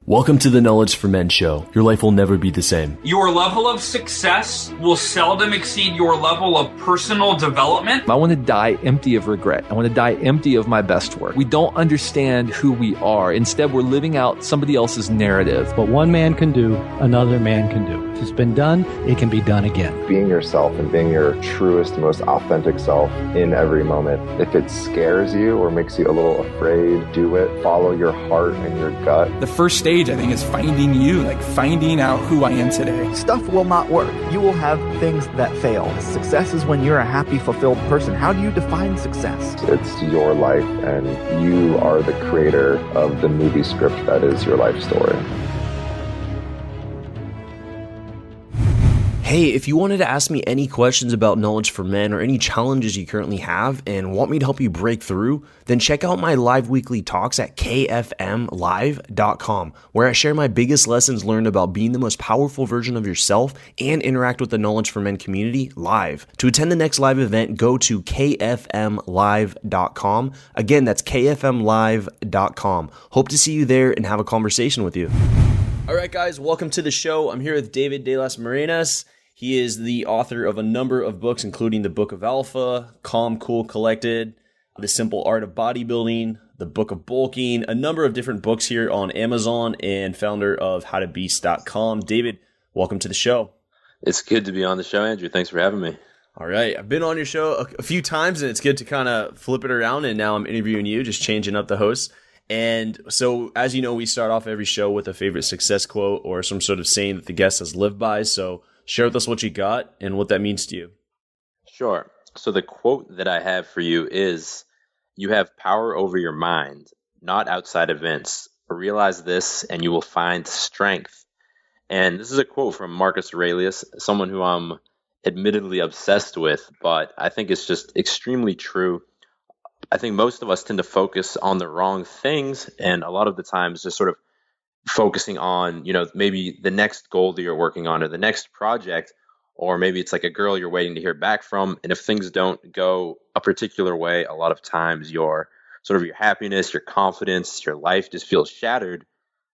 Welcome to the Knowledge for Men show. Your life will never be the same. Your level of success will seldom exceed your level of personal development. I want to die empty of regret. I want to die empty of my best work. We don't understand who we are. Instead, we're living out somebody else's narrative. What one man can do, another man can do. If it's been done, it can be done again. Being yourself and being your truest, most authentic self in every moment. If it scares you or makes you a little afraid, do it. Follow your heart and your gut. The first stage, I think, is finding you, like finding out who I am today. Stuff will not work. You will have things that fail. Success is when you're a happy, fulfilled person. How do you define success? It's your life, and you are the creator of the movie script that is your life story. Hey, if you wanted to ask me any questions about Knowledge for Men or any challenges you currently have and want me to help you break through, then check out my live weekly talks at kfmlive.com, where I share my biggest lessons learned about being the most powerful version of yourself and interact with the Knowledge for Men community live. To attend the next live event, go to kfmlive.com. Again, that's kfmlive.com. Hope to see you there and have a conversation with you. All right, guys, welcome to the show. I'm here with David de las Morenas. He is the author of a number of books, including The Book of Alpha, Calm, Cool, Collected, The Simple Art of Bodybuilding, The Book of Bulking, a number of different books here on Amazon, and founder of howtobeast.com. David, welcome to the show. It's good to be on the show, Andrew. Thanks for having me. All right. I've been on your show a few times, and it's good to kind of flip it around, and now I'm interviewing you, just changing up the hosts. And so, as you know, we start off every show with a favorite success quote or some sort of saying that the guest has lived by. So share with us what you got and what that means to you. Sure. So the quote that I have for you is, "You have power over your mind, not outside events. Realize this and you will find strength." And this is a quote from Marcus Aurelius, someone who I'm admittedly obsessed with, but I think it's just extremely true. I think most of us tend to focus on the wrong things, and a lot of the times just sort of focusing on, maybe the next goal that you're working on or the next project, or maybe it's like a girl you're waiting to hear back from. And if things don't go a particular way, a lot of times your happiness, your confidence, your life just feels shattered.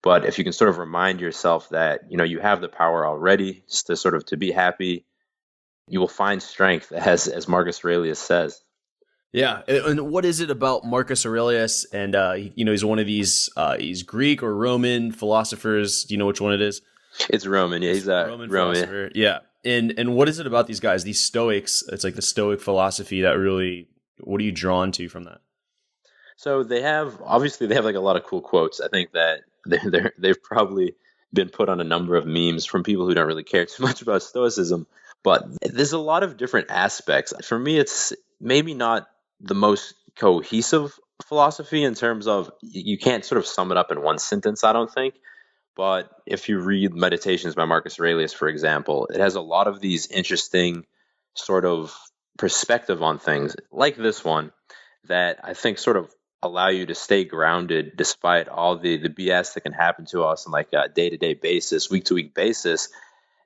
But if you can sort of remind yourself that, you have the power already just to be happy, you will find strength, as Marcus Aurelius says. Yeah, and what is it about Marcus Aurelius? And he's one of these. He's Greek or Roman philosophers. Do you know which one it is? It's Roman. Yeah, he's a Roman philosopher. Yeah, and what is it about these guys? These Stoics. It's like the Stoic philosophy that really. What are you drawn to from that? So they have like a lot of cool quotes. I think that they've probably been put on a number of memes from people who don't really care too much about Stoicism. But there's a lot of different aspects. For me, it's maybe not the most cohesive philosophy in terms of you can't sort of sum it up in one sentence, I don't think. But if you read Meditations by Marcus Aurelius, for example, it has a lot of these interesting sort of perspective on things like this one that I think sort of allow you to stay grounded despite all the BS that can happen to us on like a day-to-day basis, week-to-week basis.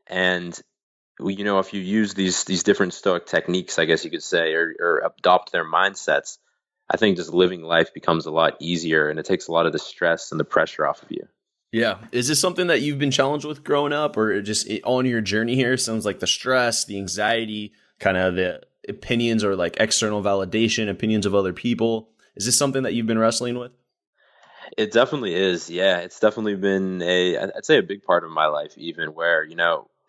And if you use these different Stoic techniques, I guess you could say, or adopt their mindsets, I think just living life becomes a lot easier, and it takes a lot of the stress and the pressure off of you. Yeah. Is this something that you've been challenged with growing up, or just on your journey here? Sounds like the stress, the anxiety, kind of the opinions or like external validation, opinions of other people. Is this something that you've been wrestling with? It definitely is. Yeah, it's definitely been I'd say a big part of my life, even where,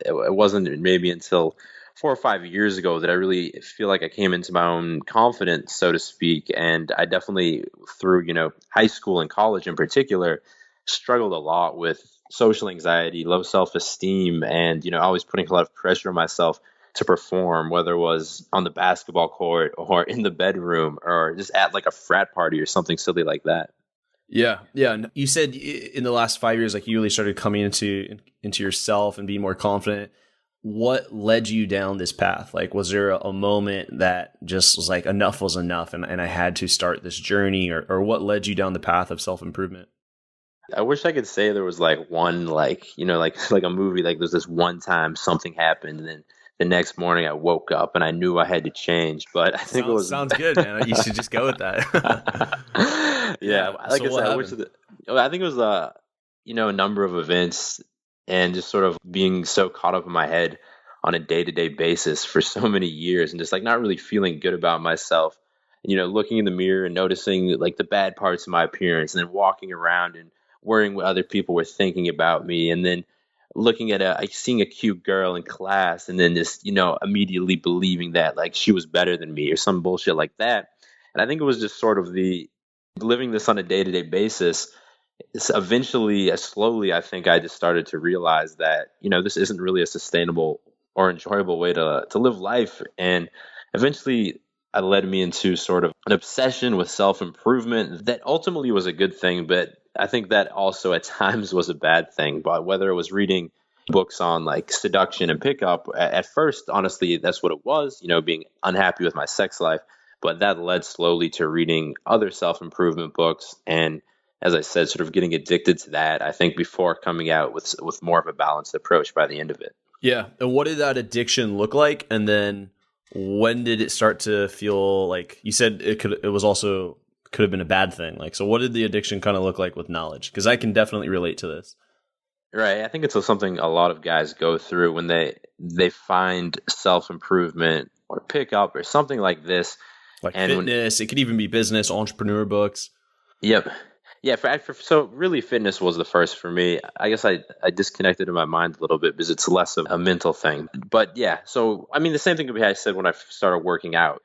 it wasn't maybe until 4 or 5 years ago that I really feel like I came into my own confidence, so to speak. And I definitely, through, high school and college in particular, struggled a lot with social anxiety, low self-esteem, and, always putting a lot of pressure on myself to perform, whether it was on the basketball court or in the bedroom or just at like a frat party or something silly like that. Yeah. And you said in the last 5 years, like you really started coming into yourself and being more confident. What led you down this path? Like, was there a moment that just was like, enough was enough and I had to start this journey, or what led you down the path of self-improvement? I wish I could say there was like one, like a movie, like there's this one time something happened and then the next morning I woke up and I knew I had to change, but I think it was sounds good, man. You should just go with that. Yeah, like I said, I think it was a number of events and just sort of being so caught up in my head on a day-to-day basis for so many years and just like not really feeling good about myself. Looking in the mirror and noticing like the bad parts of my appearance, and then walking around and worrying what other people were thinking about me, and then looking at seeing a cute girl in class, and then just immediately believing that like she was better than me or some bullshit like that. And I think it was just sort of the living this on a day-to-day basis. Eventually, slowly, I think I just started to realize that this isn't really a sustainable or enjoyable way to live life. And eventually it led me into sort of an obsession with self-improvement that ultimately was a good thing, but I think that also at times was a bad thing. But whether it was reading books on like seduction and pickup, at first, honestly, that's what it was, being unhappy with my sex life. But that led slowly to reading other self-improvement books, and as I said, sort of getting addicted to that, I think, before coming out with more of a balanced approach by the end of it. Yeah. And what did that addiction look like? And then when did it start to feel like, you said it could have been a bad thing. Like, so what did the addiction kind of look like with knowledge? Because I can definitely relate to this. Right. I think it's something a lot of guys go through when they find self-improvement or pickup or something like this. Like fitness, it could even be business, entrepreneur books. Yep. Yeah, so really fitness was the first for me. I guess I disconnected in my mind a little bit because it's less of a mental thing. But yeah, so I mean, the same thing could be I said when I started working out.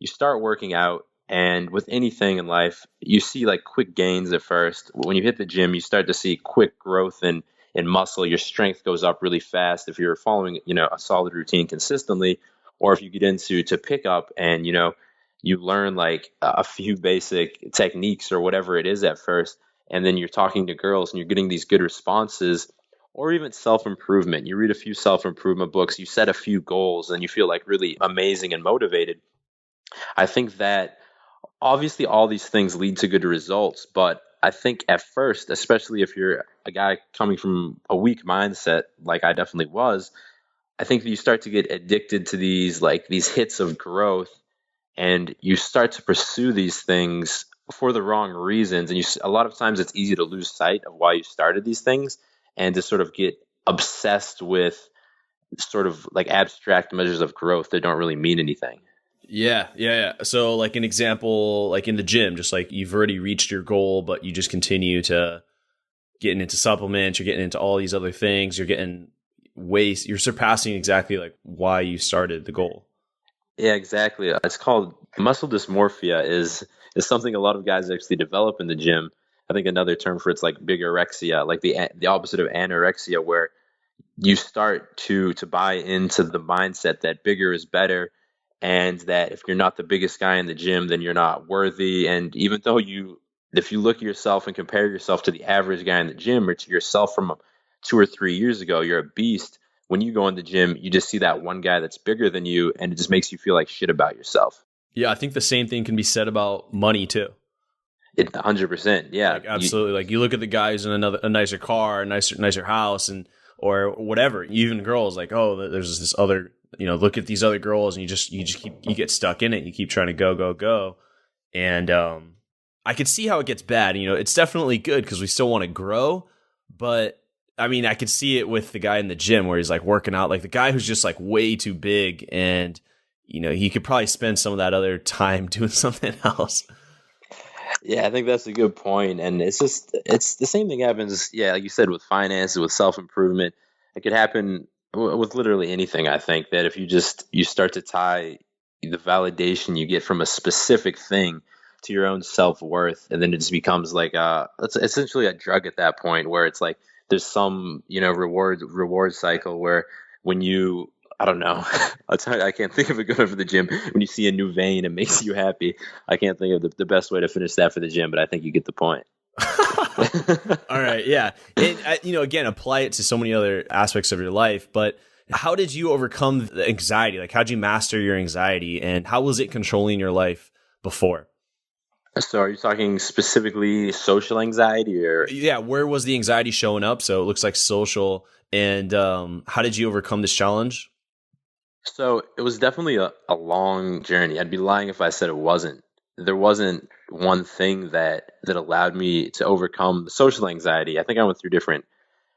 You start working out, and with anything in life, you see like quick gains at first. When you hit the gym, you start to see quick growth in muscle. Your strength goes up really fast if you're following, a solid routine consistently, or if you get into pick up and you learn like a few basic techniques or whatever it is at first, and then you're talking to girls and you're getting these good responses. Or even self-improvement, you read a few self-improvement books, you set a few goals, and you feel like really amazing and motivated. I think that obviously all these things lead to good results, but I think at first, especially if you're a guy coming from a weak mindset like I definitely was, I think that you start to get addicted to these hits of growth, and you start to pursue these things for the wrong reasons. And a lot of times it's easy to lose sight of why you started these things and to sort of get obsessed with sort of like abstract measures of growth that don't really mean anything. Yeah. So like an example, like in the gym, just like you've already reached your goal, but you just continue to getting into supplements, you're getting into all these other things, you're surpassing exactly like why you started the goal. Yeah, exactly. It's called muscle dysmorphia is something a lot of guys actually develop in the gym. I think another term for it's like bigorexia, like the opposite of anorexia, where you start to buy into the mindset that bigger is better, and that if you're not the biggest guy in the gym, then you're not worthy. And even though if you look at yourself and compare yourself to the average guy in the gym or to yourself from 2 or 3 years ago, you're a beast. When you go in the gym, you just see that one guy that's bigger than you, and it just makes you feel like shit about yourself. Yeah, I think the same thing can be said about money too. 100%. Yeah, like, absolutely. Like you look at the guys in a nicer car, a nicer house, or whatever. Even girls, like, oh, there's this other, look at these other girls, and you get stuck in it. You keep trying to go, and I could see how it gets bad. It's definitely good because we still want to grow, but I mean, I could see it with the guy in the gym where he's like working out, like the guy who's just like way too big, and he could probably spend some of that other time doing something else. Yeah, I think that's a good point. And it's the same thing happens. Yeah, like you said, with finances, with self-improvement, it could happen with literally anything. I think that if you start to tie the validation you get from a specific thing to your own self-worth, and then it just becomes like it's essentially a drug at that point, where it's like there's some reward cycle where when you, I don't know, I can't think of a good one for the gym. When you see a new vein, it makes you happy. I can't think of the best way to finish that for the gym, but I think you get the point. All right, yeah, and again, apply it to so many other aspects of your life. But how did you overcome the anxiety? Like, how'd you master your anxiety, and how was it controlling your life before? So are you talking specifically social anxiety, or? Yeah, where was the anxiety showing up? So it looks like social. And how did you overcome this challenge? So it was definitely a long journey. I'd be lying if I said it wasn't. There wasn't one thing that allowed me to overcome the social anxiety. I think I went through different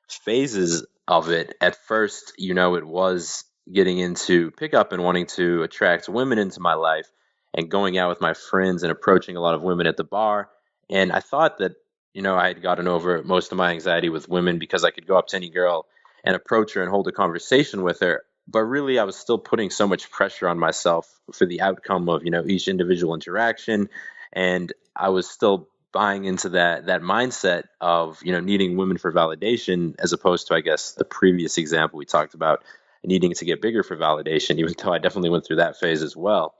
phases of it. At first, it was getting into pickup and wanting to attract women into my life and going out with my friends and approaching a lot of women at the bar. And I thought that, I had gotten over most of my anxiety with women because I could go up to any girl and approach her and hold a conversation with her. But really, I was still putting so much pressure on myself for the outcome of, each individual interaction. And I was still buying into that mindset of, needing women for validation, as opposed to, I guess, the previous example we talked about, needing to get bigger for validation, even though I definitely went through that phase as well.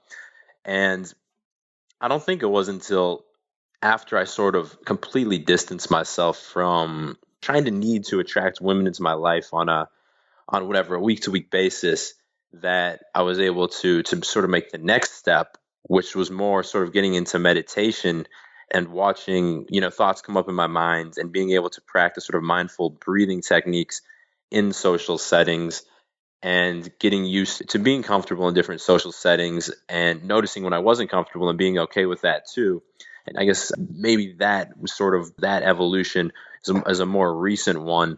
And I don't think it was until after I sort of completely distanced myself from trying to need to attract women into my life on whatever, a week to week basis, that I was able to sort of make the next step, which was more sort of getting into meditation and watching, thoughts come up in my mind and being able to practice sort of mindful breathing techniques in social settings and getting used to being comfortable in different social settings and noticing when I wasn't comfortable and being okay with that too. And I guess maybe that was sort of that evolution is a more recent one,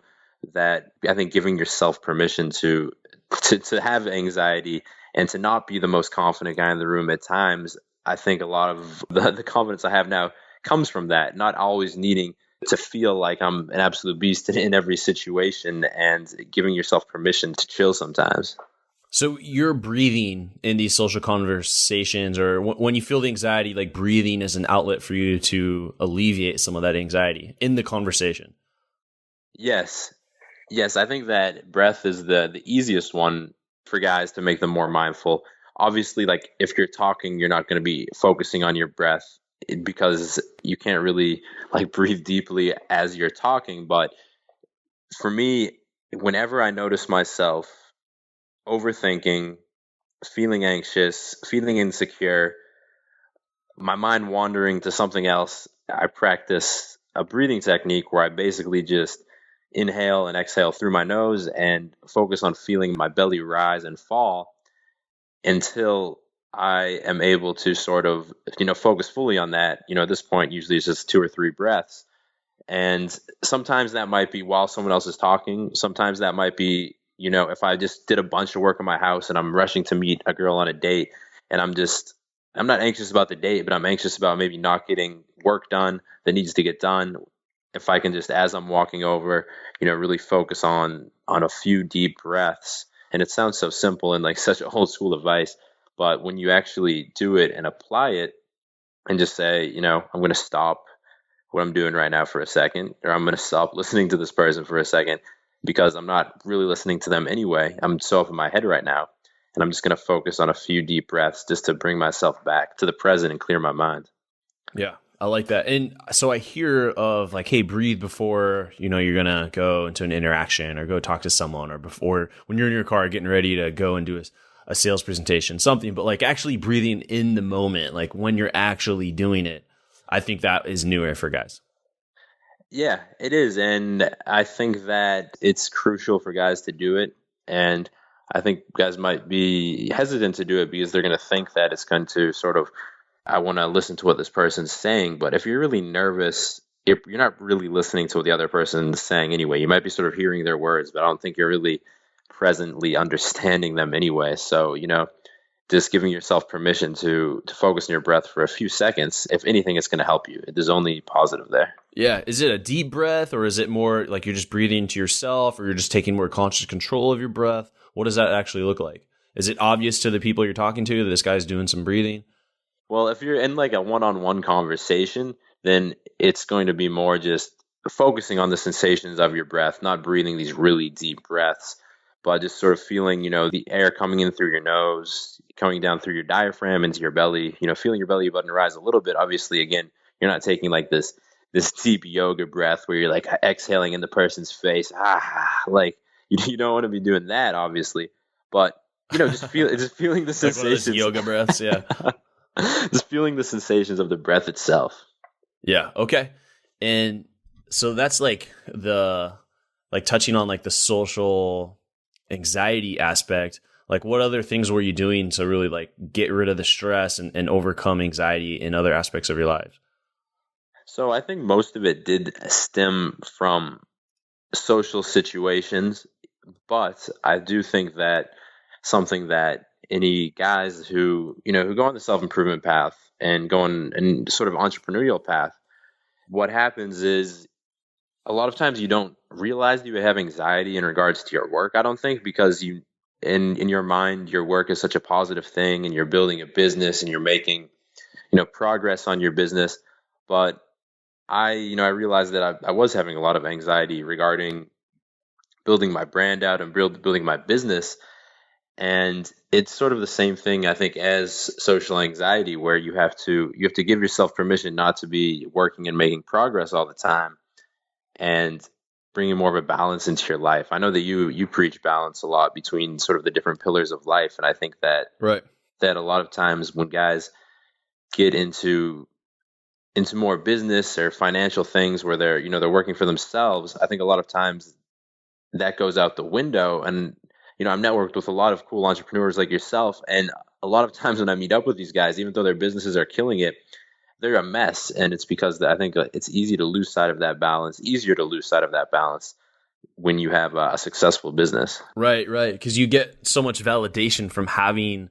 that I think giving yourself permission to have anxiety and to not be the most confident guy in the room at times. I think a lot of the confidence I have now comes from that, not always needing to feel like I'm an absolute beast in every situation, and giving yourself permission to chill sometimes. So you're breathing in these social conversations, or when you feel the anxiety, like breathing is an outlet for you to alleviate some of that anxiety in the conversation. Yes. I think that breath is the easiest one for guys to make them more mindful. Obviously, like if you're talking, you're not going to be focusing on your breath because you can't really like breathe deeply as you're talking. But for me, whenever I notice myself overthinking, feeling anxious, feeling insecure, my mind wandering to something else, I practice a breathing technique where I basically just inhale and exhale through my nose and focus on feeling my belly rise and fall until I am able to sort of, focus fully on that. At this point, usually it's just 2 or 3 breaths. And sometimes that might be while someone else is talking. Sometimes that might be, if I just did a bunch of work in my house and I'm rushing to meet a girl on a date, and I'm not anxious about the date, but I'm anxious about maybe not getting work done that needs to get done. If I can just, as I'm walking over, really focus on a few deep breaths. And it sounds so simple and like such old school advice, but when you actually do it and apply it and just say, I'm going to stop what I'm doing right now for a second, or I'm going to stop listening to this person for a second because I'm not really listening to them anyway. I'm so up in my head right now, and I'm just going to focus on a few deep breaths just to bring myself back to the present and clear my mind. Yeah, I like that. And so I hear of like, hey, breathe before, you're going to go into an interaction or go talk to someone, or before when you're in your car getting ready to go and do a sales presentation, something, but like actually breathing in the moment, like when you're actually doing it. I think that is newer for guys. Yeah, it is. And I think that it's crucial for guys to do it. And I think guys might be hesitant to do it because they're going to think that it's going to sort of, I want to listen to what this person's saying. But if you're really nervous, you're not really listening to what the other person's saying anyway. You might be sort of hearing their words, but I don't think you're really presently understanding them anyway. So, just giving yourself permission to focus on your breath for a few seconds, if anything, it's going to help you. There's only positive there. Yeah. Is it a deep breath, or is it more like you're just breathing to yourself, or you're just taking more conscious control of your breath? What does that actually look like? Is it obvious to the people you're talking to that this guy's doing some breathing? Well, if you're in like a one-on-one conversation, then it's going to be more just focusing on the sensations of your breath, not breathing these really deep breaths, but just sort of feeling, the air coming in through your nose, coming down through your diaphragm into your belly, feeling your belly button rise a little bit. Obviously, again, you're not taking like this deep yoga breath where you're like exhaling in the person's face. Like you don't want to be doing that, obviously. But, just feeling the sensations. Like one of those yoga breaths, yeah. Just feeling the sensations of the breath itself. Yeah. Okay. And so that's like touching on like the social anxiety aspect. Like what other things were you doing to really like get rid of the stress and overcome anxiety in other aspects of your life? So I think most of it did stem from social situations, but I do think that something that any guys who go on the self-improvement path and go on and sort of entrepreneurial path, what happens is a lot of times you don't realize you have anxiety in regards to your work. I don't think because in your mind your work is such a positive thing and you're building a business and you're making progress on your business. But I realized that I was having a lot of anxiety regarding building my brand out and building my business. And it's sort of the same thing, I think, as social anxiety, where you have to give yourself permission not to be working and making progress all the time, and bringing more of a balance into your life. I know that you preach balance a lot between sort of the different pillars of life, and I think that Right. that a lot of times when guys get into more business or financial things where they're working for themselves, I think a lot of times that goes out the window. And I'm networked with a lot of cool entrepreneurs like yourself, and a lot of times when I meet up with these guys, even though their businesses are killing it, they're a mess. And it's because I think it's easier to lose sight of that balance when you have a successful business. Right, right. Because you get so much validation from having,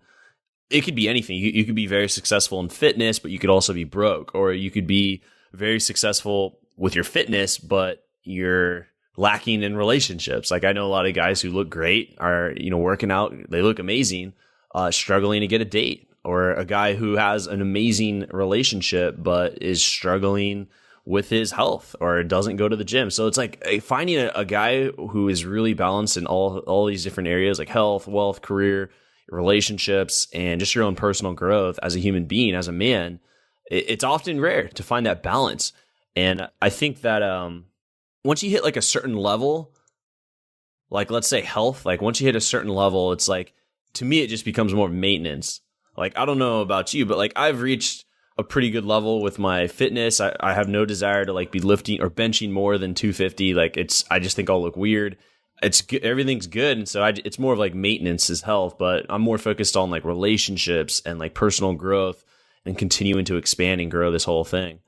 it could be anything. You could be very successful in fitness, but you could also be broke. Or you could be very successful with your fitness, but you're lacking in relationships. Like I know a lot of guys who look great are, working out, they look amazing, struggling to get a date. Or a guy who has an amazing relationship, but is struggling with his health or doesn't go to the gym. So it's like finding a guy who is really balanced in all these different areas, like health, wealth, career, relationships, and just your own personal growth as a human being, as a man. It's often rare to find that balance. And I think that once you hit like a certain level, like let's say health, like once you hit a certain level, it's like, to me, it just becomes more maintenance. Like, I don't know about you, but like I've reached a pretty good level with my fitness. I have no desire to like be lifting or benching more than 250. Like I just think I'll look weird. It's good, everything's good. And so it's more of like maintenance is health, but I'm more focused on like relationships and like personal growth and continuing to expand and grow this whole thing.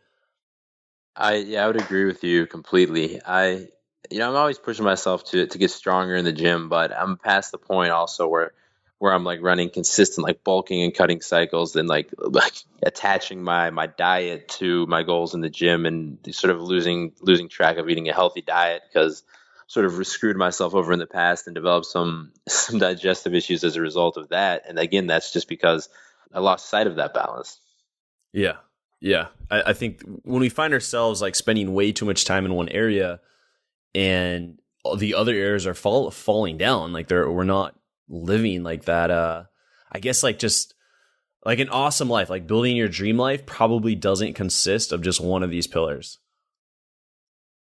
I would agree with you completely. I'm always pushing myself to get stronger in the gym, but I'm past the point also where I'm like running consistent like bulking and cutting cycles, and like attaching my diet to my goals in the gym, and sort of losing track of eating a healthy diet because sort of screwed myself over in the past and developed some digestive issues as a result of that. And again, that's just because I lost sight of that balance. Yeah. Yeah. I think when we find ourselves like spending way too much time in one area and the other areas are falling down, like we're not living like that. I guess like just like an awesome life, like building your dream life probably doesn't consist of just one of these pillars.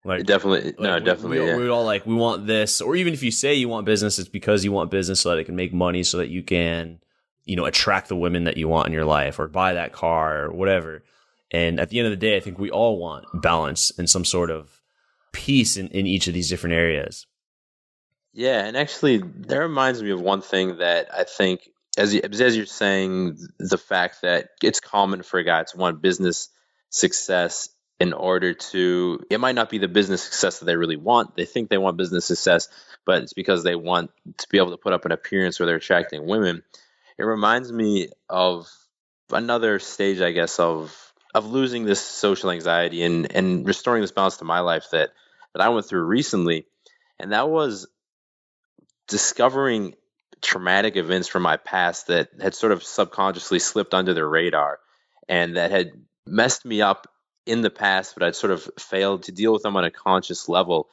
Like definitely, yeah. We all like, we want this, or even if you say you want business, it's because you want business so that it can make money, so that you can, attract the women that you want in your life, or buy that car or whatever. And at the end of the day, I think we all want balance and some sort of peace in each of these different areas. Yeah, and actually, that reminds me of one thing that I think, as you're saying, the fact that it's common for a guy to want business success in order to, it might not be the business success that they really want. They think they want business success, but it's because they want to be able to put up an appearance where they're attracting women. It reminds me of another stage, I guess, of losing this social anxiety and restoring this balance to my life that I went through recently. And that was discovering traumatic events from my past that had sort of subconsciously slipped under the radar and that had messed me up in the past, but I'd sort of failed to deal with them on a conscious level.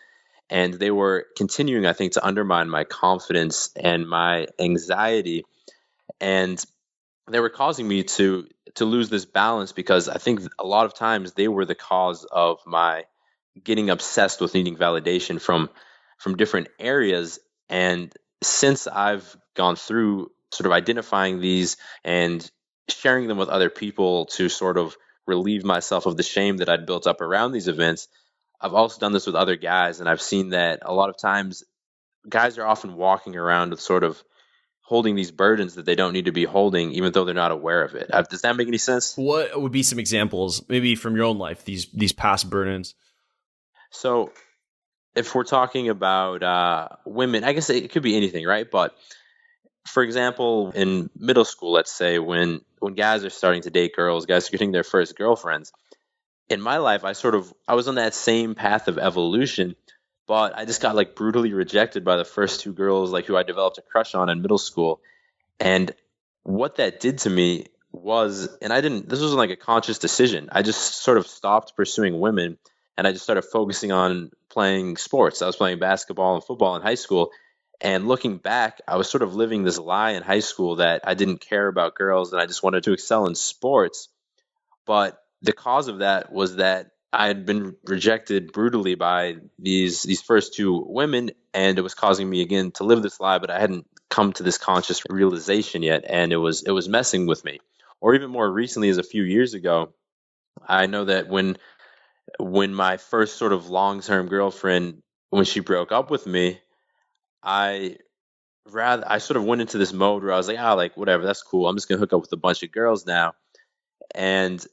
And they were continuing, I think, to undermine my confidence and my anxiety. And they were causing me to lose this balance, because I think a lot of times they were the cause of my getting obsessed with needing validation from different areas. And since I've gone through sort of identifying these and sharing them with other people to sort of relieve myself of the shame that I'd built up around these events, I've also done this with other guys. And I've seen that a lot of times guys are often walking around with sort of holding these burdens that they don't need to be holding, even though they're not aware of it. Does that make any sense? What would be some examples, maybe from your own life, these past burdens? So if we're talking about women, I guess it could be anything, right? But for example, in middle school, let's say when guys are starting to date girls, guys are getting their first girlfriends. In my life, I was on that same path of evolution, but I just got like brutally rejected by the first two girls like who I developed a crush on in middle school. And what that did to me was, and this wasn't like a conscious decision. I just sort of stopped pursuing women and I just started focusing on playing sports. I was playing basketball and football in high school. And looking back, I was sort of living this lie in high school that I didn't care about girls and I just wanted to excel in sports. But the cause of that was that I had been rejected brutally by these first two women, and it was causing me again to live this lie, but I hadn't come to this conscious realization yet, and it was messing with me. Or even more recently, as a few years ago, I know that when my first sort of long-term girlfriend, when she broke up with me, I sort of went into this mode where I was like, like whatever, that's cool. I'm just gonna hook up with a bunch of girls now. And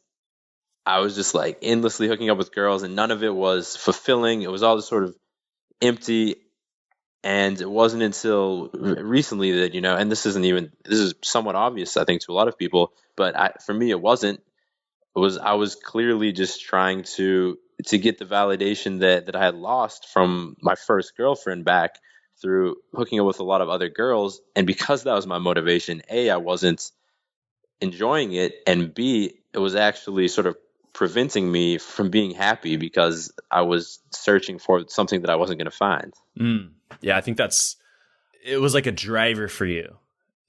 I was just like endlessly hooking up with girls, and none of it was fulfilling. It was all just sort of empty. And it wasn't until recently that, and this is somewhat obvious, I think, to a lot of people, but for me, it wasn't. I was clearly just trying to get the validation that I had lost from my first girlfriend back through hooking up with a lot of other girls. And because that was my motivation, A, I wasn't enjoying it, and B, it was actually sort of preventing me from being happy because I was searching for something that I wasn't going to find. Yeah, I think it was like a driver for you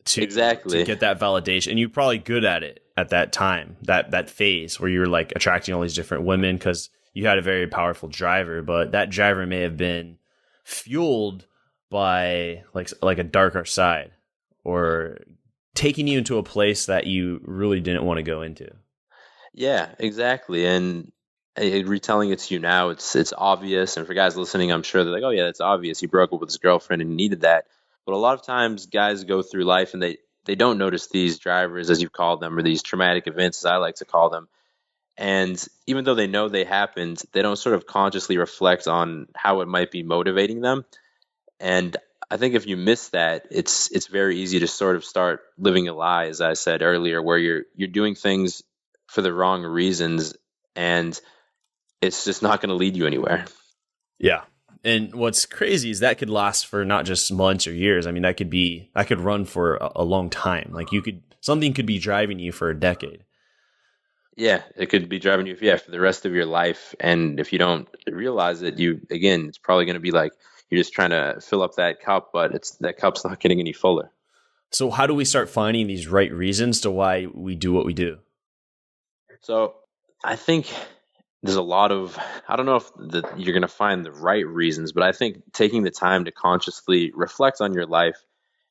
to get that validation. And you're probably good at it at that time, that phase where you were like attracting all these different women because you had a very powerful driver, but that driver may have been fueled by like a darker side or taking you into a place that you really didn't want to go into. Yeah, exactly. And retelling it to you now, it's obvious. And for guys listening, I'm sure they're like, oh yeah, that's obvious. He broke up with his girlfriend and he needed that. But a lot of times guys go through life and they don't notice these drivers, as you've called them, or these traumatic events, as I like to call them. And even though they know they happened, they don't sort of consciously reflect on how it might be motivating them. And I think if you miss that, it's very easy to sort of start living a lie, as I said earlier, where you're doing things for the wrong reasons, and it's just not going to lead you anywhere. Yeah. And what's crazy is that could last for not just months or years. I mean, that could run for a long time. Like something could be driving you for a decade. Yeah, it could be driving you, for the rest of your life. And if you don't realize it, it's probably going to be like you're just trying to fill up that cup, but that cup's not getting any fuller. So how do we start finding these right reasons to why we do what we do? So I think there's a lot of, I don't know if you're going to find the right reasons, but I think taking the time to consciously reflect on your life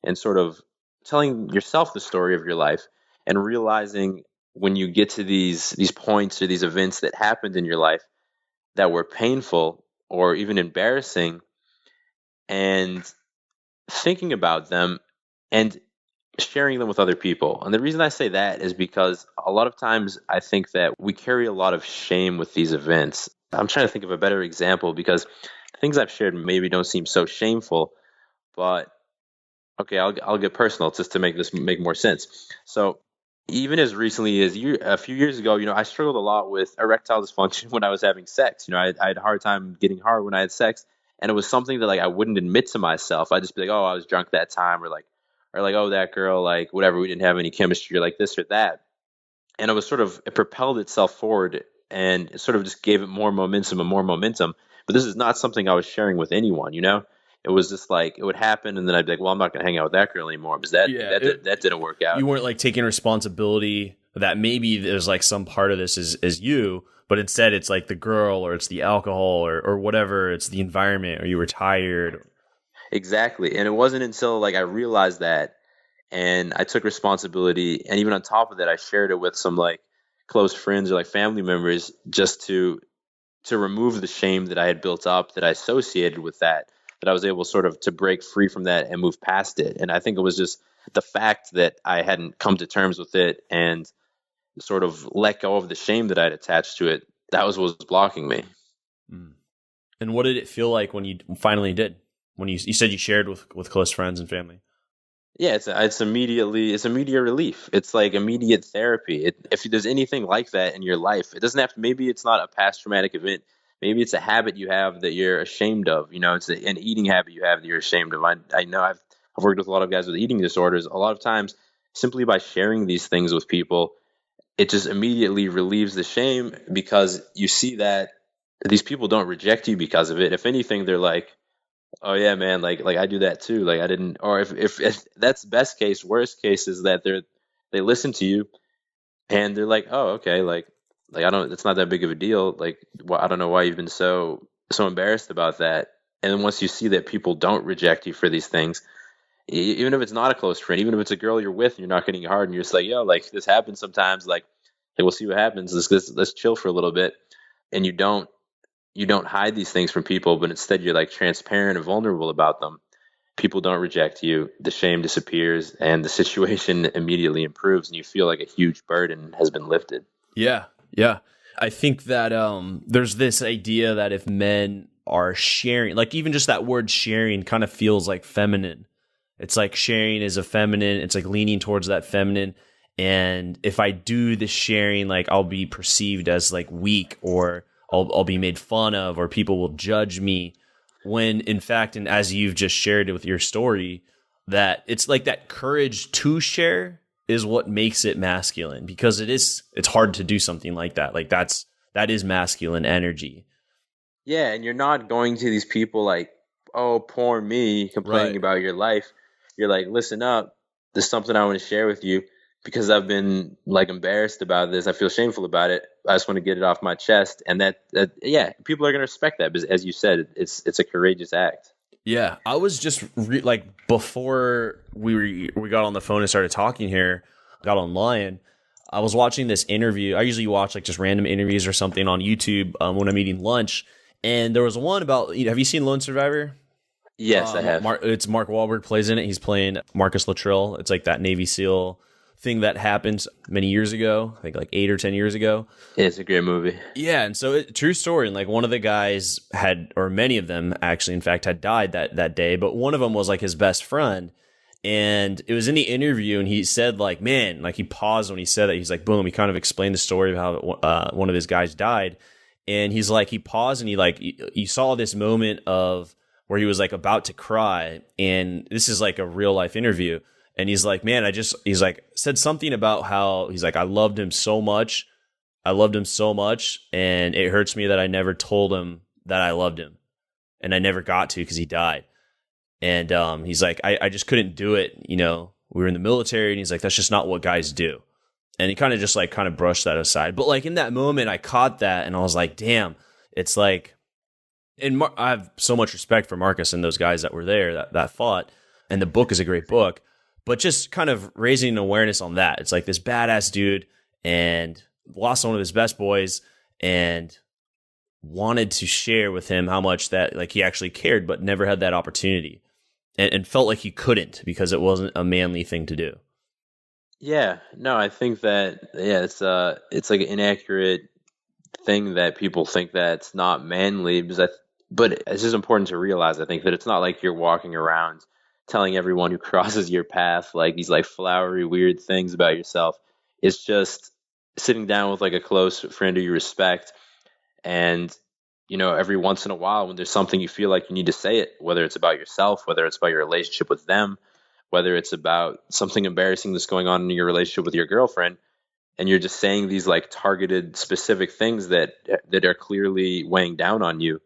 and sort of telling yourself the story of your life and realizing when you get to these points or these events that happened in your life that were painful or even embarrassing, and thinking about them and sharing them with other people. And the reason I say that is because a lot of times I think that we carry a lot of shame with these events. I'm trying to think of a better example because things I've shared maybe don't seem so shameful, but okay, I'll get personal just to make this make more sense. So even as recently as a few years ago, I struggled a lot with erectile dysfunction when I was having sex. I had a hard time getting hard when I had sex, and it was something that I wouldn't admit to myself. I'd just be like, oh, I was drunk that time, or oh, that girl, whatever, we didn't have any chemistry, or like this or that. And it propelled itself forward, and it sort of just gave it more momentum and more momentum. But this is not something I was sharing with anyone, It was just it would happen, and then I'd be like, well, I'm not going to hang out with that girl anymore because that didn't work out. You weren't taking responsibility that maybe there's some part of this is you, but instead it's the girl, or it's the alcohol, or whatever, it's the environment, or you were tired. Exactly. And it wasn't until I realized that and I took responsibility, and even on top of that, I shared it with some close friends or family members just to remove the shame that I had built up that I associated with that I was able sort of to break free from that and move past it. And I think it was just the fact that I hadn't come to terms with it and sort of let go of the shame that I'd attached to it, that was what was blocking me. And what did it feel like when you finally did? When you said you shared with close friends and family? Yeah, it's immediate relief. It's like immediate therapy. If there's anything like that in your life, it doesn't have to. Maybe it's not a past traumatic event. Maybe it's a habit you have that you're ashamed of. You know, it's an eating habit you have that you're ashamed of. I know I've worked with a lot of guys with eating disorders. A lot of times, simply by sharing these things with people, it just immediately relieves the shame because you see that these people don't reject you because of it. If anything, they're like, oh yeah, man, like I do that too. Like I didn't, or if that's best case, worst case is that they listen to you and they're like, oh okay, like I don't, it's not that big of a deal. Like, well, I don't know why you've been so embarrassed about that. And then once you see that people don't reject you for these things, even if it's not a close friend, even if it's a girl you're with and you're not getting hard and you're just like, yo, like this happens sometimes. Like, hey, we'll see what happens. Let's chill for a little bit. And you don't hide these things from people, but instead you're like transparent and vulnerable about them. People don't reject you. The shame disappears and the situation immediately improves and you feel like a huge burden has been lifted. Yeah. Yeah. I think that there's this idea that if men are sharing, like even just that word sharing kind of feels like feminine. It's like sharing is a feminine. It's like leaning towards that feminine. And if I do the sharing, like I'll be perceived as like weak, or I'll be made fun of, or people will judge me, when in fact, and as you've just shared it with your story, that it's like that courage to share is what makes it masculine, because it's hard to do something like that. Like that is masculine energy. Yeah. And you're not going to these people like, oh, poor me, complaining about your life. You're like, listen up. There's something I want to share with you because I've been like embarrassed about this. I feel shameful about it. I just want to get it off my chest. And that yeah, people are going to respect that because, as you said, it's a courageous act. Yeah. I was just like, before we got on the phone and started talking here, got online, I was watching this interview. I usually watch like just random interviews or something on YouTube when I'm eating lunch. And there was one about, have you seen Lone Survivor? Yes, I have. It's Mark Wahlberg plays in it. He's playing Marcus Luttrell. It's like that Navy SEAL thing that happened many years ago, I think like 8 or 10 years ago. Yeah, it's a great movie. Yeah, and so true story. And like one of the guys had, or many of them actually, in fact, had died that day. But one of them was like his best friend. And it was in the interview, and he said like, man, like he paused when he said that. He's like, boom, he kind of explained the story of how one of his guys died. And he's like, he paused and he saw this moment of where he was like about to cry. And this is like a real life interview. And he's like, man, he's like, said something about how he's like, I loved him so much. And it hurts me that I never told him that I loved him. And I never got to because he died. And he's like, I just couldn't do it. You know, we were in the military, and he's like, that's just not what guys do. And he kind of brushed that aside. But like in that moment, I caught that and I was like, damn, it's like, and I have so much respect for Marcus and those guys that were there that fought. And the book is a great book, but just kind of raising an awareness on that. It's like this badass dude and lost one of his best boys and wanted to share with him how much that like he actually cared, but never had that opportunity and felt like he couldn't because it wasn't a manly thing to do. Yeah, no, I think that, yeah, it's like an inaccurate thing that people think that's not manly, but it's just important to realize, I think, that it's not like you're walking around telling everyone who crosses your path like these like flowery, weird things about yourself. It's just sitting down with like a close friend who you respect, and you know, every once in a while when there's something you feel like you need to say it, whether it's about yourself, whether it's about your relationship with them, whether it's about something embarrassing that's going on in your relationship with your girlfriend, and you're just saying these like targeted specific things that are clearly weighing down on you,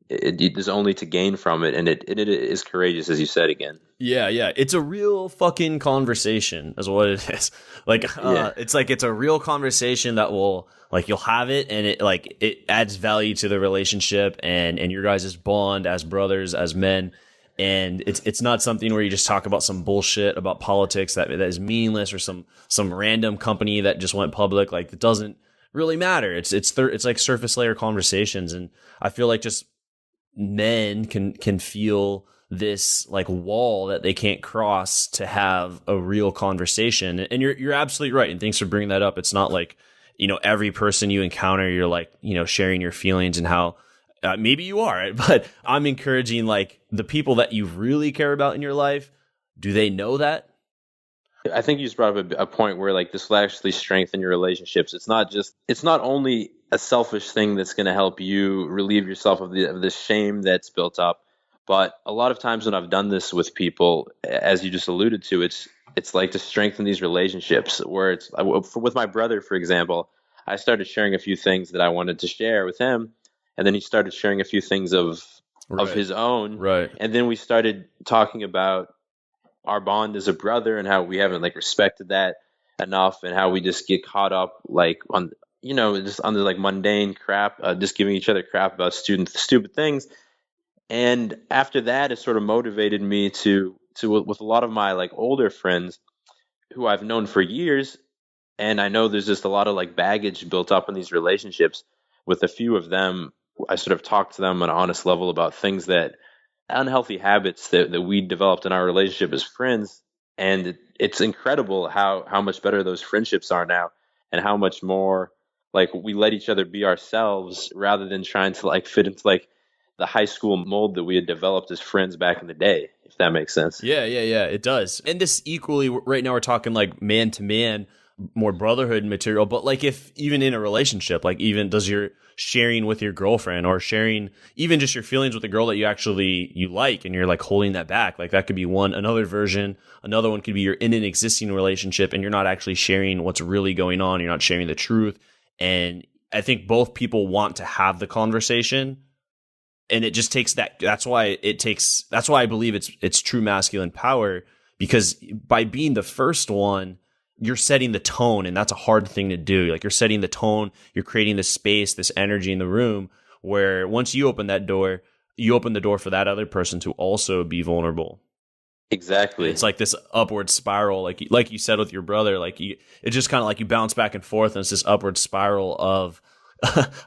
there's only to gain from it. And it is courageous, as you said again. Yeah. It's a real fucking conversation is what it is. Like, It's like, it's a real conversation that will like, you'll have it and it adds value to the relationship and your guys' bond as brothers, as men. And it's not something where you just talk about some bullshit about politics that is meaningless, or some random company that just went public. Like, it doesn't really matter. It's like surface layer conversations. And I feel like just men can feel this like wall that they can't cross to have a real conversation. And you're absolutely right. And thanks for bringing that up. It's not like, every person you encounter, you're like, sharing your feelings and how maybe you are, but I'm encouraging like the people that you really care about in your life. Do they know that? I think you just brought up a point where like this will actually strengthen your relationships. It's not only a selfish thing that's going to help you relieve yourself of the shame that's built up, but a lot of times when I've done this with people, as you just alluded to, it's like to strengthen these relationships where with my brother, for example, I started sharing a few things that I wanted to share with him. And then he started sharing a few things of his own. Right. And then we started talking about our bond as a brother and how we haven't like respected that enough, and how we just get caught up like on just on the like mundane crap, just giving each other crap about stupid things. And after that, it sort of motivated me to with a lot of my like older friends who I've known for years, and I know there's just a lot of like baggage built up in these relationships. With a few of them, I sort of talked to them on an honest level about things that unhealthy habits that we developed in our relationship as friends. And it's incredible how much better those friendships are now, and how much more like we let each other be ourselves rather than trying to like fit into like the high school mold that we had developed as friends back in the day, if that makes sense. Yeah, it does. And this equally, right now we're talking like man to man, more brotherhood material, but like if even in a relationship, like even does your sharing with your girlfriend or sharing even just your feelings with a girl that you like and you're like holding that back, like that could be another version. Another one could be you're in an existing relationship and you're not actually sharing what's really going on. You're not sharing the truth. And I think both people want to have the conversation, and it just takes that. That's why I believe it's true masculine power, because by being the first one, you're setting the tone, and that's a hard thing to do. Like you're setting the tone, you're creating this space, this energy in the room where once you open that door, you open the door for that other person to also be vulnerable. Exactly. It's like this upward spiral, like you said with your brother, it's just kind of like you bounce back and forth, and it's this upward spiral of,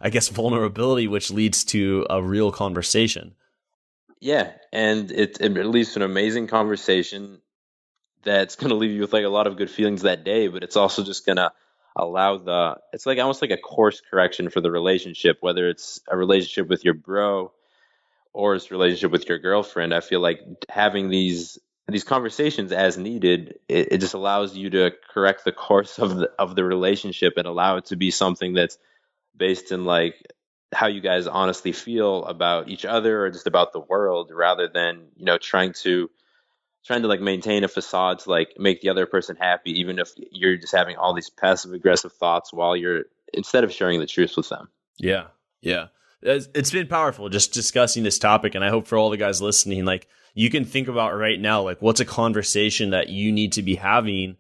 I guess, vulnerability, which leads to a real conversation. Yeah, and it leads to an amazing conversation that's going to leave you with like a lot of good feelings that day, but it's also just going to allow it's like almost like a course correction for the relationship, whether it's a relationship with your bro or it's a relationship with your girlfriend. I feel like having these conversations as needed, it just allows you to correct the course of the relationship and allow it to be something that's based in like how you guys honestly feel about each other or just about the world, rather than trying to like maintain a facade to like make the other person happy, even if you're just having all these passive aggressive thoughts instead of sharing the truth with them. Yeah. It's been powerful just discussing this topic. And I hope for all the guys listening, like you can think about right now, like what's a conversation that you need to be having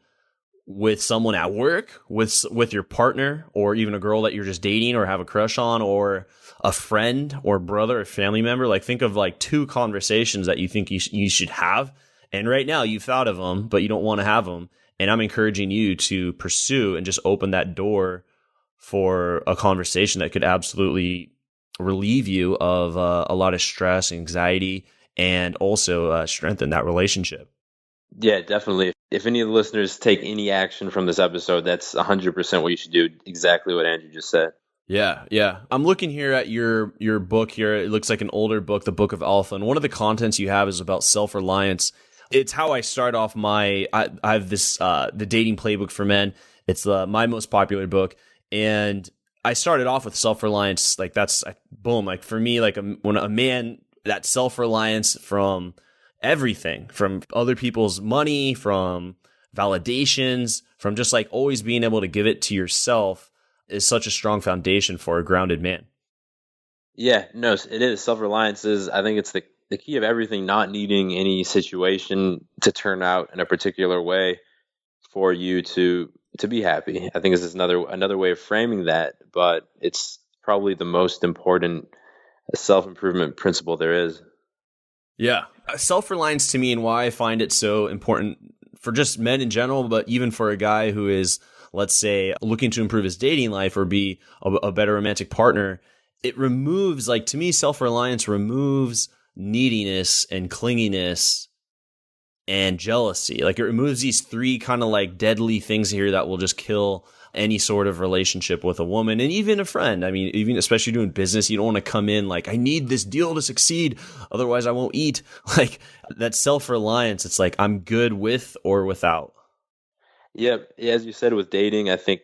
with someone at work, with your partner, or even a girl that you're just dating or have a crush on, or a friend or brother or family member. Like think of like 2 conversations that you think you should have. And right now you've thought of them, but you don't want to have them. And I'm encouraging you to pursue and just open that door for a conversation that could absolutely relieve you of a lot of stress, anxiety, and also strengthen that relationship. Yeah, definitely. If any of the listeners take any action from this episode, that's 100% what you should do. Exactly what Andrew just said. Yeah. I'm looking here at your book here. It looks like an older book, the Book of Alpha. And one of the contents you have is about self-reliance. It's how I start off I have this, the Dating Playbook for Men. It's my most popular book. And I started off with self-reliance. Like that's boom. Like for me, like when a man, that self-reliance from everything, from other people's money, from validations, from just like always being able to give it to yourself, is such a strong foundation for a grounded man. Yeah, no, it is. Self-reliance is, I think it's the key of everything, not needing any situation to turn out in a particular way for you to be happy. I think this is another way of framing that, but it's probably the most important self-improvement principle there is. Yeah. Self-reliance to me, and why I find it so important for just men in general, but even for a guy who is, let's say, looking to improve his dating life or be a better romantic partner, it removes, like to me, self-reliance removes neediness and clinginess and jealousy. Like, it removes these three kind of like deadly things here that will just kill any sort of relationship with a woman and even a friend. I mean, even especially doing business, you don't want to come in like, I need this deal to succeed, otherwise I won't eat. Like, that self-reliance, it's like, I'm good with or without. Yeah, as you said with dating, I think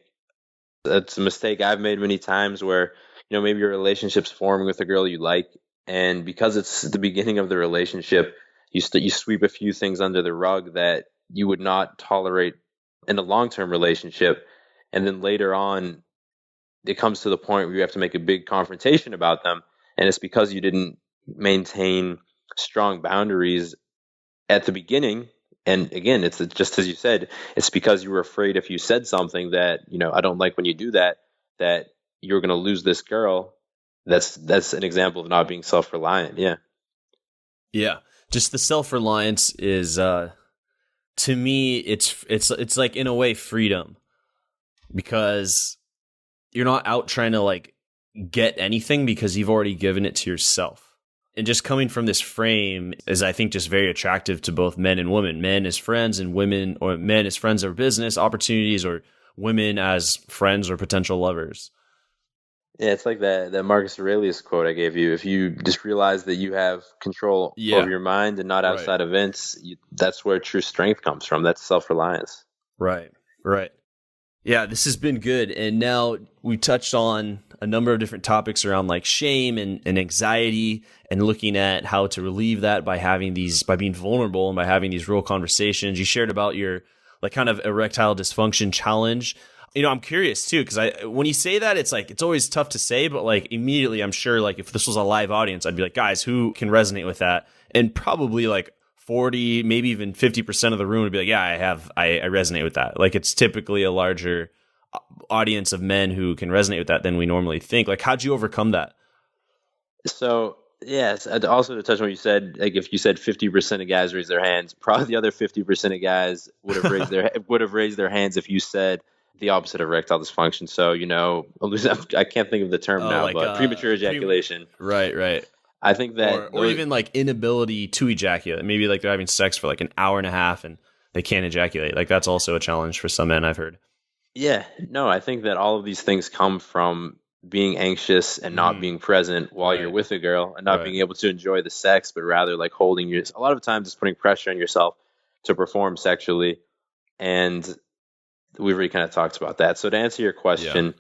that's a mistake I've made many times where, maybe your relationship's forming with a girl you like, and because it's the beginning of the relationship, you sweep a few things under the rug that you would not tolerate in a long-term relationship. And then later on, it comes to the point where you have to make a big confrontation about them. And it's because you didn't maintain strong boundaries at the beginning. And again, it's just as you said, it's because you were afraid if you said something that, I don't like when you do that, that you're going to lose this girl. That's an example of not being self-reliant. Yeah. Yeah. Just the self-reliance is, to me, it's like, in a way, freedom, because you're not out trying to like get anything because you've already given it to yourself. And just coming from this frame is, I think, just very attractive to both men and women. Men as friends and women, or men as friends or business opportunities, or women as friends or potential lovers. Yeah, it's like that Marcus Aurelius quote I gave you. If you just realize that you have control over your mind and not outside events, that's where true strength comes from. That's self-reliance. Right. Yeah, this has been good. And now we touched on a number of different topics around like shame and anxiety, and looking at how to relieve that by being vulnerable and by having these real conversations. You shared about your like kind of erectile dysfunction challenge. I'm curious too, because when you say that, it's like, it's always tough to say, but like immediately, I'm sure like if this was a live audience, I'd be like, guys, who can resonate with that? And probably like 40, maybe even 50% of the room would be like, yeah, I resonate with that. Like, it's typically a larger audience of men who can resonate with that than we normally think. Like, how'd you overcome that? So, yes, also to touch on what you said, like if you said 50% of guys raise their hands, probably the other 50% of guys would have raised their hands if you said the opposite of erectile dysfunction. So, I can't think of the term now, like, but premature ejaculation. Right. I think that, or even like inability to ejaculate. Maybe like they're having sex for like an hour and a half and they can't ejaculate. Like, that's also a challenge for some men, I've heard. Yeah, no, I think that all of these things come from being anxious and not being present while you're with a girl, and not being able to enjoy the sex, but rather like holding you. A lot of times it's putting pressure on yourself to perform sexually. And we've already kind of talked about that. So to answer your question,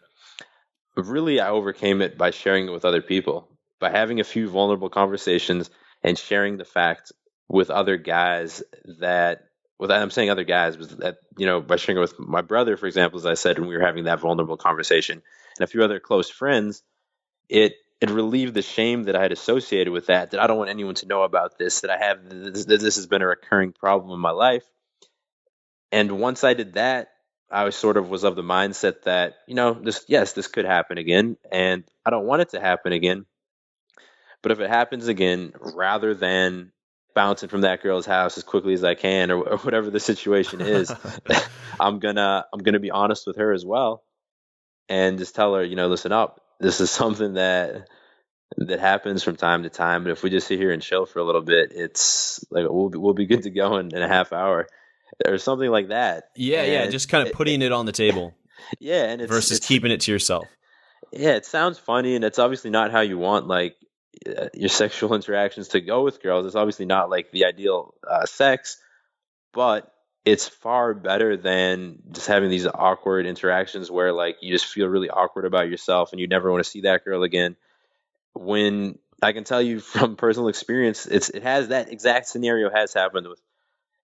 really, I overcame it by sharing it with other people, by having a few vulnerable conversations and sharing the fact with other guys that, I'm saying other guys, was that, by sharing it with my brother, for example, as I said, when we were having that vulnerable conversation, and a few other close friends, it relieved the shame that I had associated with that I don't want anyone to know about this, that this has been a recurring problem in my life. And once I did that, I was of the mindset that, this could happen again, and I don't want it to happen again. But if it happens again, rather than bouncing from that girl's house as quickly as I can, or whatever the situation is, I'm gonna be honest with her as well, and just tell her, listen up. This is something that happens from time to time. But if we just sit here and chill for a little bit, it's like we'll be good to go in a half hour or something like that. Yeah, just kind of putting it on the table. Yeah, and versus keeping it to yourself. Yeah, it sounds funny, and it's obviously not how you want like your sexual interactions to go with girls. It's obviously not like the ideal sex, but it's far better than just having these awkward interactions where like you just feel really awkward about yourself and you never want to see that girl again. When I can tell you from personal experience, it has that exact scenario has happened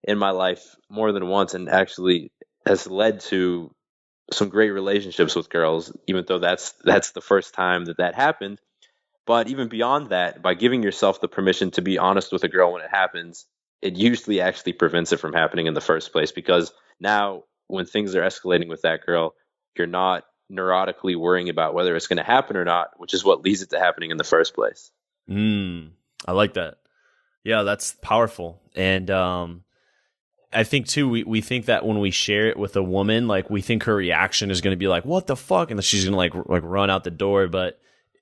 in my life more than once, and actually has led to some great relationships with girls, even though that's the first time that happened. But even beyond that, by giving yourself the permission to be honest with a girl when it happens, it usually actually prevents it from happening in the first place. Because now when things are escalating with that girl, you're not neurotically worrying about whether it's going to happen or not, which is what leads it to happening in the first place. I like that. Yeah, that's powerful. And I think too, we think that when we share it with a woman, like we think her reaction is going to be like, what the fuck? And she's going to like run out the door. But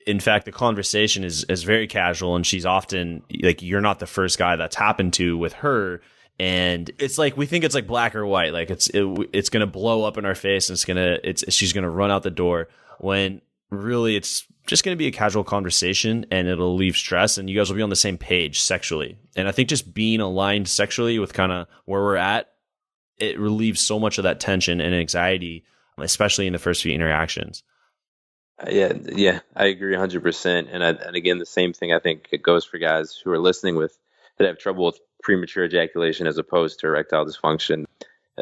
in fact, the conversation is very casual, and she's often like, you're not the first guy that's happened to with her. And it's like, we think it's like black or white, like it's going to blow up in our face, and she's going to run out the door, when really it's just going to be a casual conversation, and it'll leave stress, and you guys will be on the same page sexually. And I think just being aligned sexually with kind of where we're at, it relieves so much of that tension and anxiety, especially in the first few interactions. Yeah, I agree 100%. And again, the same thing I think it goes for guys who are listening that have trouble with premature ejaculation as opposed to erectile dysfunction.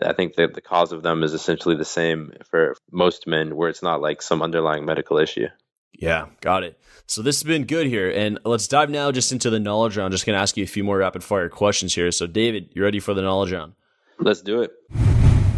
I think that the cause of them is essentially the same for most men, where it's not like some underlying medical issue. Yeah, got it. So this has been good here. And let's dive now just into the knowledge round. Just going to ask you a few more rapid fire questions here. So David, you ready for the knowledge round? Let's do it.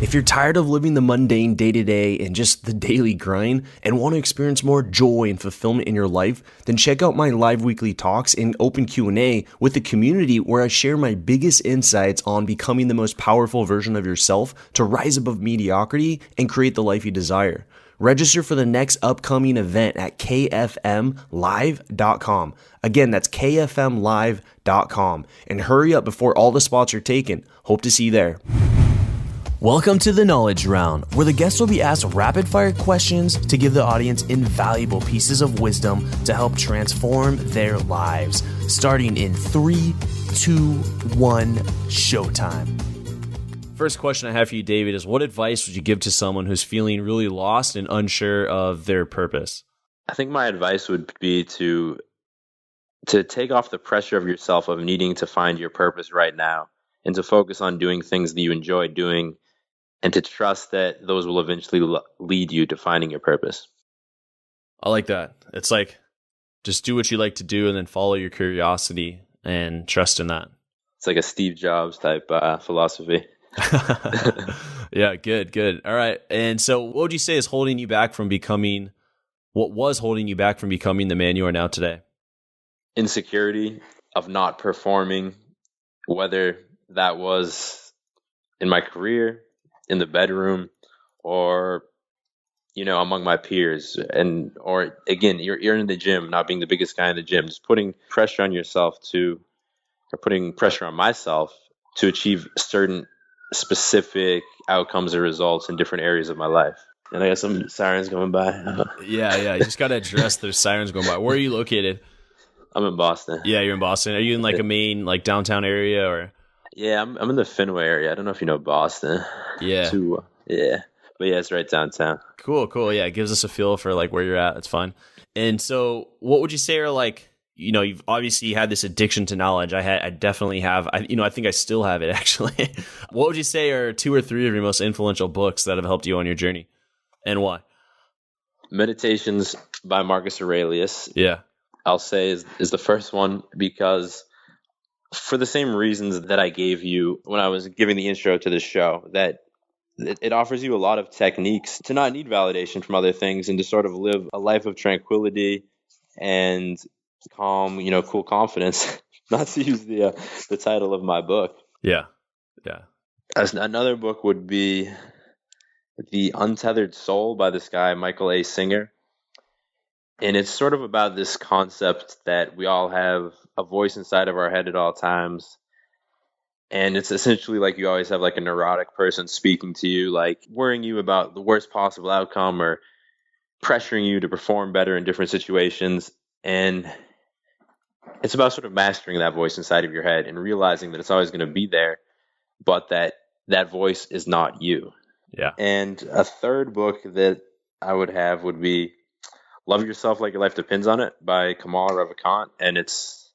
If you're tired of living the mundane day-to-day and just the daily grind and want to experience more joy and fulfillment in your life, then check out my live weekly talks and open Q&A with the community, where I share my biggest insights on becoming the most powerful version of yourself to rise above mediocrity and create the life you desire. Register for the next upcoming event at kfmlive.com. Again, that's kfmlive.com. And hurry up before all the spots are taken. Hope to see you there. Welcome to the Knowledge Round, where the guests will be asked rapid-fire questions to give the audience invaluable pieces of wisdom to help transform their lives. Starting in 3, 2, 1, showtime. First question I have for you, David, is what advice would you give to someone who's feeling really lost and unsure of their purpose? I think my advice would be to take off the pressure of yourself of needing to find your purpose right now, and to focus on doing things that you enjoy doing, and to trust that those will eventually lead you to finding your purpose. I like that. It's like, just do what you like to do, and then follow your curiosity and trust in that. It's like a Steve Jobs type philosophy. Yeah, good. All right. And so what would you say is holding you back from becoming, what was holding you back from becoming the man you are now today? Insecurity of not performing, whether that was in my career, in the bedroom, or, among my peers. Or again, you're in the gym, not being the biggest guy in the gym, just putting pressure on yourself or putting pressure on myself to achieve certain specific outcomes or results in different areas of my life. And I got some sirens going by. Yeah. You just got to address the sirens going by. Where are you located? I'm in Boston. Yeah, you're in Boston. Are you in like a main downtown area or? Yeah, I'm in the Fenway area. I don't know if you know Boston. Yeah. Yeah. But yeah, it's right downtown. Cool. Yeah, it gives us a feel for like where you're at. It's fun. And so what would you say are like, you've obviously had this addiction to knowledge. I definitely have. I think I still have it actually. What would you say are 2 or 3 of your most influential books that have helped you on your journey, and why? Meditations by Marcus Aurelius. Yeah. I'll say is the first one, because for the same reasons that I gave you when I was giving the intro to the show, that it offers you a lot of techniques to not need validation from other things, and to sort of live a life of tranquility and calm, cool confidence. Not to use the title of my book. Yeah. As another book would be The Untethered Soul by this guy Michael A. Singer. And it's sort of about this concept that we all have a voice inside of our head at all times. And it's essentially like you always have like a neurotic person speaking to you, like worrying you about the worst possible outcome, or pressuring you to perform better in different situations. And it's about sort of mastering that voice inside of your head and realizing that it's always going to be there, but that voice is not you. Yeah. And a third book that I would have would be Love Yourself Like Your Life Depends on It by Kamal Ravikant. And it's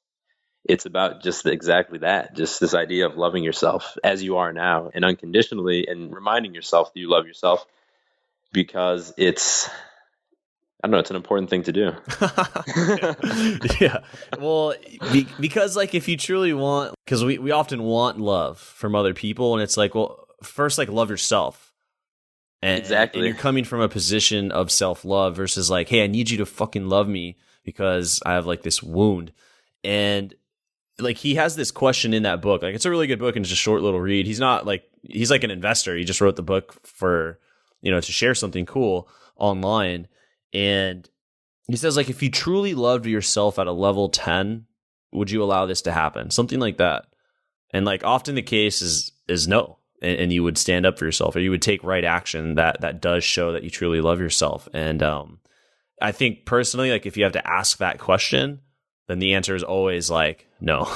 about just exactly that, just this idea of loving yourself as you are now and unconditionally, and reminding yourself that you love yourself, because it's an important thing to do. Yeah. Well, because like if you truly want, because we often want love from other people, and it's like, well, first like love yourself. Exactly. And you're coming from a position of self-love versus like, hey, I need you to fucking love me because I have like this wound. And like he has this question in that book. Like it's a really good book and it's a short little read. He's like an investor. He just wrote the book for, to share something cool online. And He says, like, if you truly loved yourself at a level 10, would you allow this to happen? Something like that. And like often the case is no. And you would stand up for yourself, or you would take right action that does show that you truly love yourself. And I think personally, like if you have to ask that question, then the answer is always like no,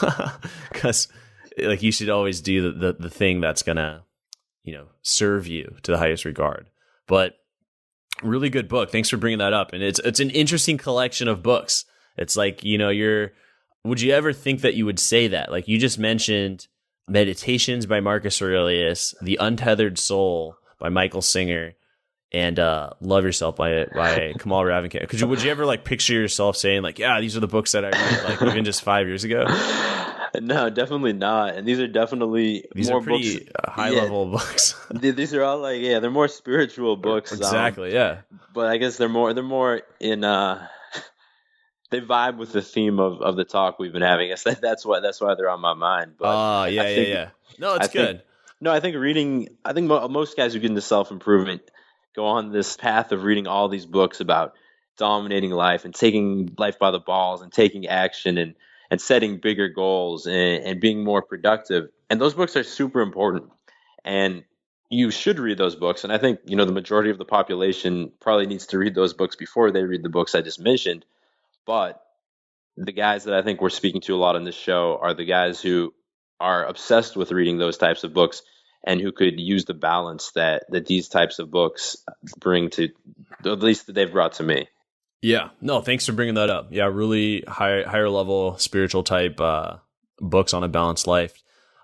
because like you should always do the thing that's gonna, serve you to the highest regard. But really good book. Thanks for bringing that up. And it's an interesting collection of books. It's like, would you ever think that you would say that? Like you just mentioned Meditations by Marcus Aurelius, The Untethered Soul by Michael Singer, and Love Yourself by Kamal Ravikant. Would you ever like picture yourself saying like, yeah, these are the books that I read like even just 5 years ago? No, definitely not. And these are definitely more pretty books, high level books. These are all like, they're more spiritual books. Exactly, yeah. But I guess they're more in they vibe with the theme of the talk we've been having. I guess that's why they're on my mind. But yeah. No, it's good. I think reading. I think most guys who get into self-improvement go on this path of reading all these books about dominating life and taking life by the balls and taking action and setting bigger goals and being more productive. And those books are super important. And you should read those books. And I think, the majority of the population probably needs to read those books before they read the books I just mentioned. But the guys that I think we're speaking to a lot on this show are the guys who are obsessed with reading those types of books and who could use the balance that these types of books bring to, at least that they've brought to me. Yeah. No, thanks for bringing that up. Yeah, really higher level spiritual type books on a balanced life.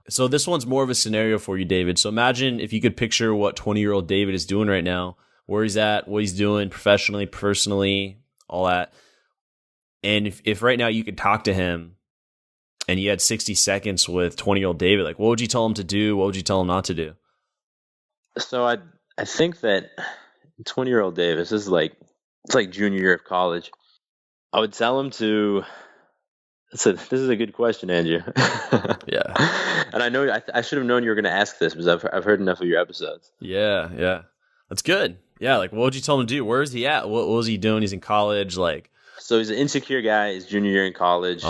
So this one's more of a scenario for you, David. So imagine if you could picture what 20-year-old David is doing right now, where he's at, what he's doing professionally, personally, all that. And if right now you could talk to him and you had 60 seconds with 20-year-old David, like what would you tell him to do? What would you tell him not to do? So I think that 20-year-old David, this is like, it's like junior year of college. I would tell him to. This is a good question, Andrew. Yeah. And I know I should have known you were going to ask this because I've heard enough of your episodes. Yeah. That's good. Yeah, like what would you tell him to do? Where is he at? What was he doing? He's in college, like. So he's an insecure guy. He's junior year in college.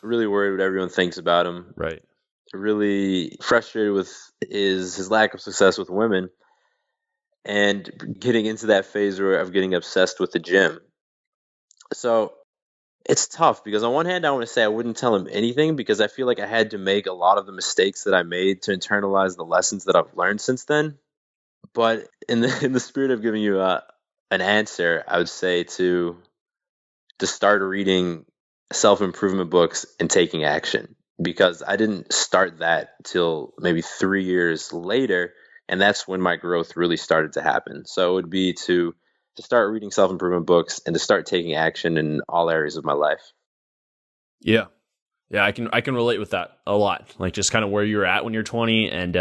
Really worried what everyone thinks about him. Right. Really frustrated with his lack of success with women. And getting into that phase of getting obsessed with the gym. So it's tough because on one hand, I want to say I wouldn't tell him anything because I feel like I had to make a lot of the mistakes that I made to internalize the lessons that I've learned since then. But in the spirit of giving you an answer, I would say to start reading self-improvement books and taking action, because I didn't start that till maybe 3 years later. And that's when my growth really started to happen. So it would be to start reading self-improvement books and to start taking action in all areas of my life. Yeah. I can relate with that a lot. Like just kind of where you're at when you're 20 and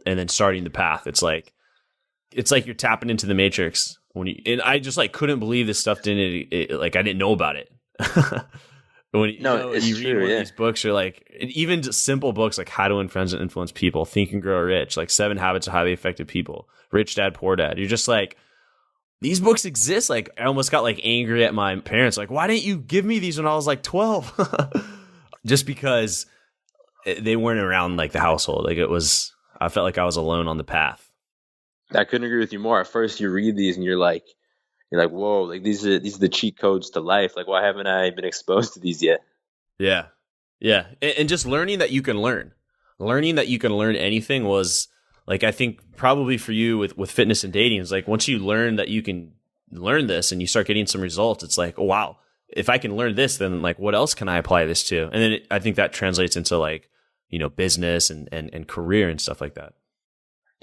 then starting the path. It's like you're tapping into the matrix and I just like couldn't believe this stuff I didn't know about it. When you read one of these books, you're like, even just simple books like How to Win Friends and Influence People, Think and Grow Rich, like 7 Habits of Highly Effective People, Rich Dad, Poor Dad. You're just like, these books exist. Like I almost got like angry at my parents. Like, why didn't you give me these when I was like 12? Just because they weren't around like the household. Like I felt like I was alone on the path. I couldn't agree with you more. At first you read these and you're like, whoa, like these are the cheat codes to life. Like, why haven't I been exposed to these yet? Yeah. And just learning that you can learn anything was like, I think probably for you with fitness and dating is like, once you learn that you can learn this and you start getting some results, it's like, oh, wow, if I can learn this, then like, what else can I apply this to? And then I think that translates into like, business and career and stuff like that.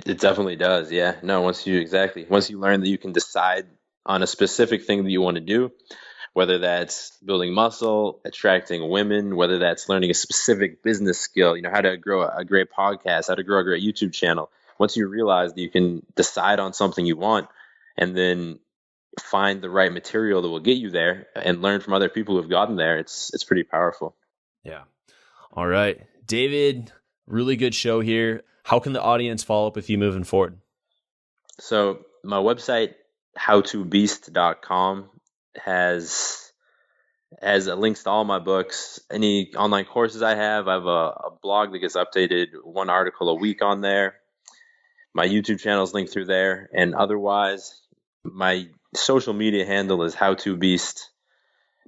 It definitely does. Yeah. No, once you learn that you can decide on a specific thing that you want to do, whether that's building muscle, attracting women, whether that's learning a specific business skill, how to grow a great podcast, how to grow a great YouTube channel. Once you realize that you can decide on something you want and then find the right material that will get you there and learn from other people who've gotten there, it's pretty powerful. Yeah. All right. David, really good show here. How can the audience follow up with you moving forward? So my website, howtobeast.com, has links to all my books, any online courses I have. I have a blog that gets updated, one article a week on there. My YouTube channel is linked through there. And otherwise, my social media handle is HowToBeast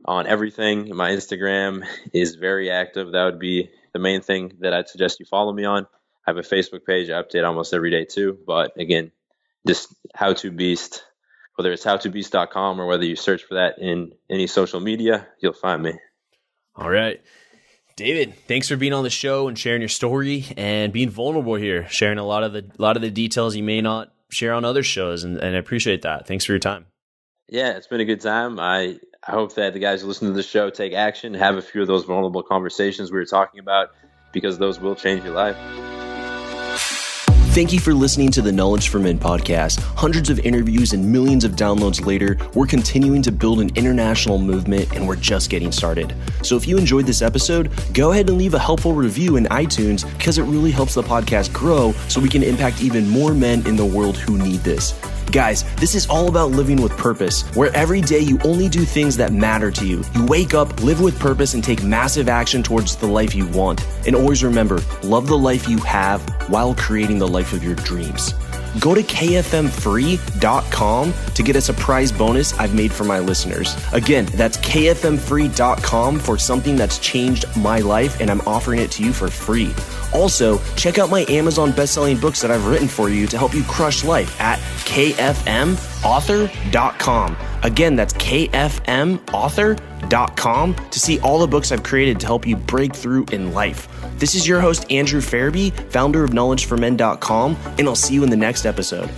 on everything. My Instagram is very active. That would be the main thing that I'd suggest you follow me on. I have a Facebook page I update almost every day too. But again, just HowToBeast, whether it's howtobeast.com or whether you search for that in any social media, you'll find me. All right. David, thanks for being on the show and sharing your story and being vulnerable here, sharing a lot of the details you may not share on other shows, and I appreciate that. Thanks for your time. Yeah, it's been a good time. I hope that the guys who listen to the show take action, have a few of those vulnerable conversations we were talking about, because those will change your life. Thank you for listening to the Knowledge for Men podcast. Hundreds of interviews and millions of downloads later, we're continuing to build an international movement, and we're just getting started. So if you enjoyed this episode, go ahead and leave a helpful review in iTunes, because it really helps the podcast grow so we can impact even more men in the world who need this. Guys, this is all about living with purpose, where every day you only do things that matter to you. You wake up, live with purpose, and take massive action towards the life you want. And always remember, love the life you have while creating the life of your dreams. Go to kfmfree.com to get a surprise bonus I've made for my listeners. Again, that's kfmfree.com for something that's changed my life, and I'm offering it to you for free. Also, check out my Amazon best-selling books that I've written for you to help you crush life at kfmauthor.com. Again, that's kfmauthor.com to see all the books I've created to help you break through in life. This is your host, Andrew Farabee, founder of knowledgeformen.com, and I'll see you in the next episode.